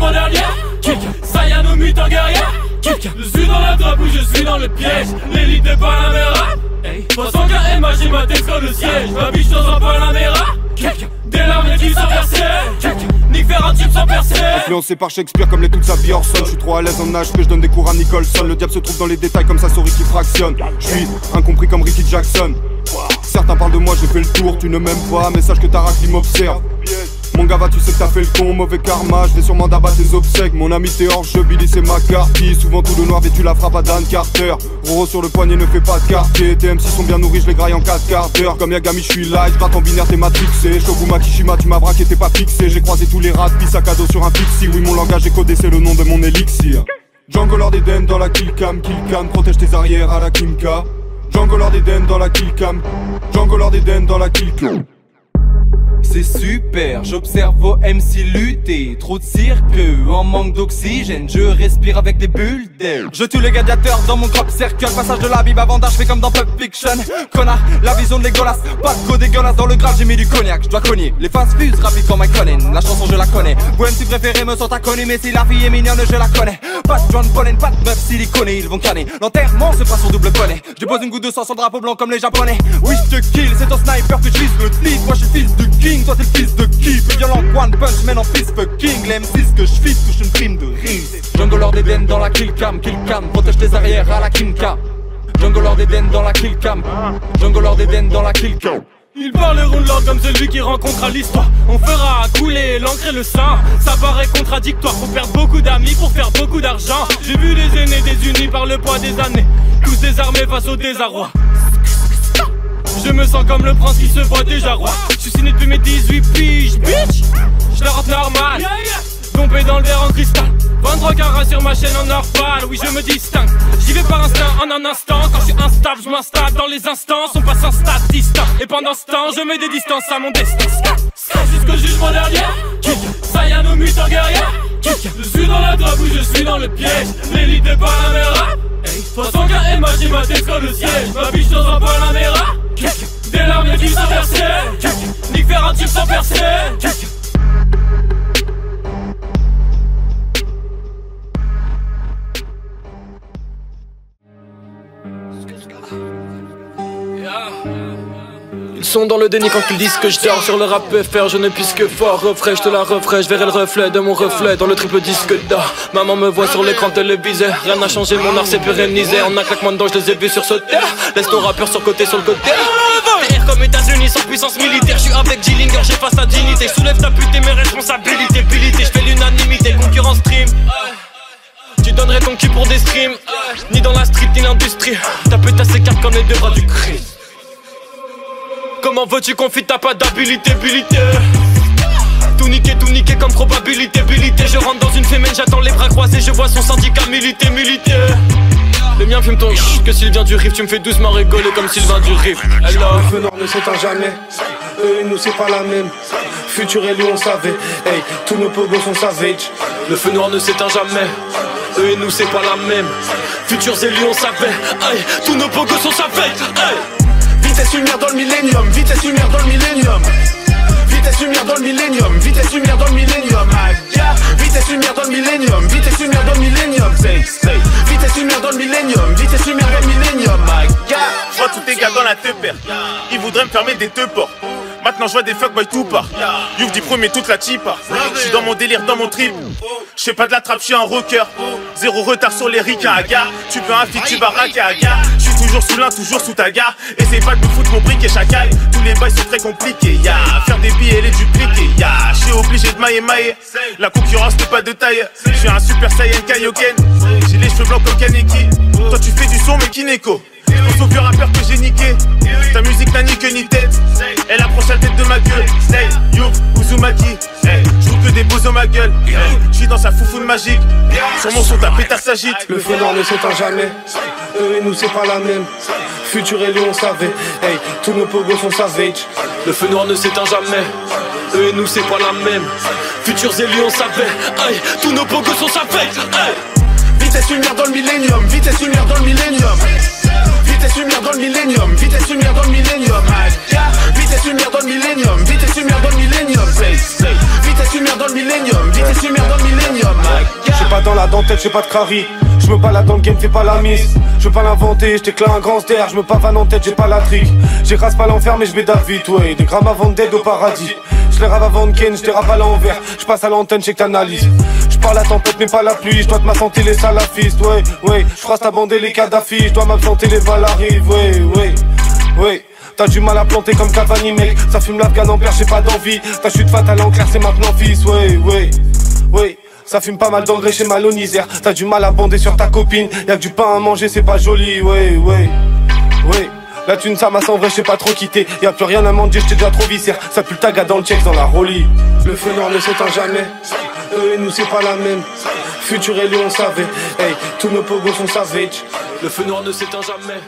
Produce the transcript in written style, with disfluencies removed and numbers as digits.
jugement dernier. Saiyan ou mutant guerrier. Je suis dans la trappe ou je suis dans le piège. L'élite de Panamera. 300 MA, j'ai ma tête sur le siège. Ma biche dans un Panamera. Des larmes qui sont versées. Nick faire un type sans percer. Influencé par Shakespeare comme les toutes sa vie Orson. Je suis trop à l'aise en HP, je donne des cours à Nicholson. Le diable se trouve dans les détails comme sa souris qui fractionne. Je suis incompris comme Ricky Jackson. Certains parlent de moi, j'ai fait le tour, tu ne m'aimes pas, mais sache que ta raclie m'observe. Mon gars va, tu sais que t'as fait le con, mauvais karma, je vais sûrement d'abattre tes obsèques. Mon ami t'es hors jeu, Billy c'est McCarthy. Souvent tout le noir vêtu la frappe à Dan Carter. Roro sur le poignet ne fait pas de quartier. Tes MC sont bien nourris, je les graille en 4 quarts d'heure. Comme Yagami je suis live, gratte en binaire t'es matrixé. Shoguma Kishima tu m'as braqué t'es pas fixé. J'ai croisé tous les rats, puis sac à dos sur un pixie. Oui mon langage est codé, c'est le nom de mon élixir. Django Lord Eden dans la killcam, protège tes arrières à la Kimka. Django Lord Eden dans la killcam, Django Lord Eden dans la killcam. C'est super, j'observe vos MC lutter. Trop de cirque, en manque d'oxygène. Je respire avec des bulles d'air. Je tue les gladiateurs dans mon crop circle. Passage de la Bible avant d'âge, fais comme dans Pulp Fiction. Connard, la vision de dégueulasse. Pas de go dégueulasse, dans le grave j'ai mis du cognac. Je dois cogner, les faces fusent rapide comme Conan. La chanson je la connais. Vos MC préférés me sont inconnus, mais si la fille est mignonne je la connais. Pas de John Pollen, pas de meuf siliconée, ils vont canner. L'enterrement se passe sur double bonnet. Je dépose une goutte de sang sur le drapeau blanc comme les japonais. Oui je te kill, c'est ton sniper que je vise le slip. Moi je suis fils de king, toi t'es le fils de qui? Plus violent one punch, man en fist fucking. Les M6 que je fisse touche une prime de rime. Jungle Lord Eden dans la killcam, protège tes arrières à la Kimka. Jungle Lord Eden dans la killcam, Jungle Lord Eden dans la killcam. Ils parleront de l'ordre comme celui qui rencontrera l'histoire. On fera couler l'encre et le sang. Ça paraît contradictoire, faut perdre beaucoup d'amis pour faire beaucoup d'argent. J'ai vu des aînés désunis par le poids des années, tous désarmés face au désarroi. Je me sens comme le prince qui se voit déjà roi. Je suis signé depuis mes 18 piges, bitch. Je la rentre normal, tombé dans le verre en cristal. 23 carats sur ma chaîne en orpale. Oui je me distingue, j'y vais par instinct en un instant. Quand je suis instable, je m'installe dans les instances. On passe en stade distant, et pendant ce temps je mets des distances à mon destin. Jusqu'au jugement dernier, Saiyan ou mutant guerrier. Je suis dans la trappe ou je suis dans le piège. L'élite de Panamera. 300 MA, j'ai ma tête sur le siège. Ma biche dans un Panamera. Des larmes qui sont versées. Nick faire un type sans percer. Ils sont dans le déni quand ils disent que je dors. Sur le rap FR je ne puisse que fort. Refrais, je te la referai, je verrai le reflet de mon reflet dans le triple disque d'or. Maman me voit sur l'écran télévisé. Rien n'a changé, mon art s'est pérennisé. En un claquement de doigts je les ai vus sur ce terre. Laisse ton rappeur sur côté, sur le côté. TR comme États-Unis sans puissance militaire. Je suis avec Dillinger, j'ai pas sa dignité. Soulève ta pute et mes responsabilités. Bilité, je fais l'unanimité, concurrence stream. Tu donnerais ton cul pour des streams. Ni dans la street ni l'industrie. Ta pute à ses cartes comme les deux bras du Christ. Comment veux-tu qu'on fit, t'as pas d'habilité, Tout niqué comme probabilité, Je rentre dans une fémène, j'attends les bras croisés. Je vois son syndicat milité. Le mien fume ton que s'il vient du riff. Tu me fais doucement rigoler comme Sylvain du riff. Le feu noir ne s'éteint jamais. Eux et nous c'est pas la même. Futur et lui on savait. Hey, tous nos pogos sont savage. Le feu noir ne s'éteint jamais. Eux et nous c'est pas la même. Futurs élus on savait. Hey, tous nos pogos sont savage. Hey. Vitesse lumière dans le millénium, vitesse lumière dans le millénium. Vitesse lumière dans le millénium, vitesse lumière dans le millénium. Vitesse lumière dans le millénium, vitesse lumière dans le millénium. Vitesse lumière dans le millénium, vitesse lumière dans le millénium. Je vois tous tes gars dans la teupère, ils voudraient me fermer des deux portes. Maintenant je vois des fuckboys tout part. Youf dit premier toute la chipa. Je suis dans mon délire, dans mon trip. Je fais pas de la trappe, je suis un rocker. Zéro retard sur les ricains à gars. Tu veux un feat, tu vas raquer à gars. Je suis toujours sous l'un, toujours sous ta gare. Essaye pas de me foutre mon brick et chacal. Tous les bails sont très compliqués. Faire des billets et les dupliquer. Je suis obligé de mailler. La concurrence n'est pas de taille. Je suis un super saiyan Kaioken. J'ai les cheveux blancs comme Kaneki. Toi tu fais du son mais Kineko. Ton sauveur rappeur que j'ai niqué. Ta musique n'a ni queue ni tête. Elle approche la tête de ma gueule. Youf, Uzumaki. Je trouve que des beaux hommes ma gueule. Je suis dans sa foufoune magique. Sur mon son ta pétard s'agite. Le feu noir ne s'éteint jamais. Eux et nous c'est pas la même. Futur et lui on savait. Hey, tous nos pogos sont savage. Le feu noir ne s'éteint jamais. Eux et nous c'est pas la même. Futurs élus on savait. Hey, tous nos pogos sont savage. Hey. Vitesse lumière dans le millénium, vitesse lumière dans le millénium. Vitesse lumière dans le millénium, vitesse lumière dans le millénium. Vitesse lumière dans le millénium, vitesse lumière dans le millénium. Vitesse lumière dans le millénium, vitesse lumière dans le millénium. la dentelle, j'sais pas de crari. J'me balade dans le game, fais pas la miss. J'veux pas l'inventer, j't'éclate un grand ster. J'me pavane en tête, j'ai pas la trick. J'écrase pas l'enfer, mais j'vais vite, ouais. Des grammes avant d'aide au paradis. J'les rave avant de Ken, j'dérape à l'envers. J'passe à l'antenne, j'sais que t'analyses. J'parle la tempête, mais pas la pluie. J'dois te m'assenter les salafistes, ouais, ouais. J'frasse ta bande et les Kadhafi. J'dois m'absenter, les balles arrivent, ouais, ouais, ouais. T'as du mal à planter comme Cavani, mec. Ça fume l'Afghan en père, j'ai pas d'envie. Ta chute fatale en clair, c'est maintenant fils, ouais, ouais, ouais. Ça fume pas mal d'engrais chez Malonizer. T'as du mal à bander sur ta copine. Y'a que du pain à manger, c'est pas joli, ouais, ouais, ouais. La thune, ça m'a sans vrai, j'sais pas trop quitté. Y'a plus rien à manger, j't'ai déjà trop viscère. Ça pue le taga dans le check, dans la rollie. Le feu noir ne s'éteint jamais. Eux et nous, c'est pas la même. Futur et lui, on savait. Hey, tous nos pogos sont savage. Le feu noir ne s'éteint jamais.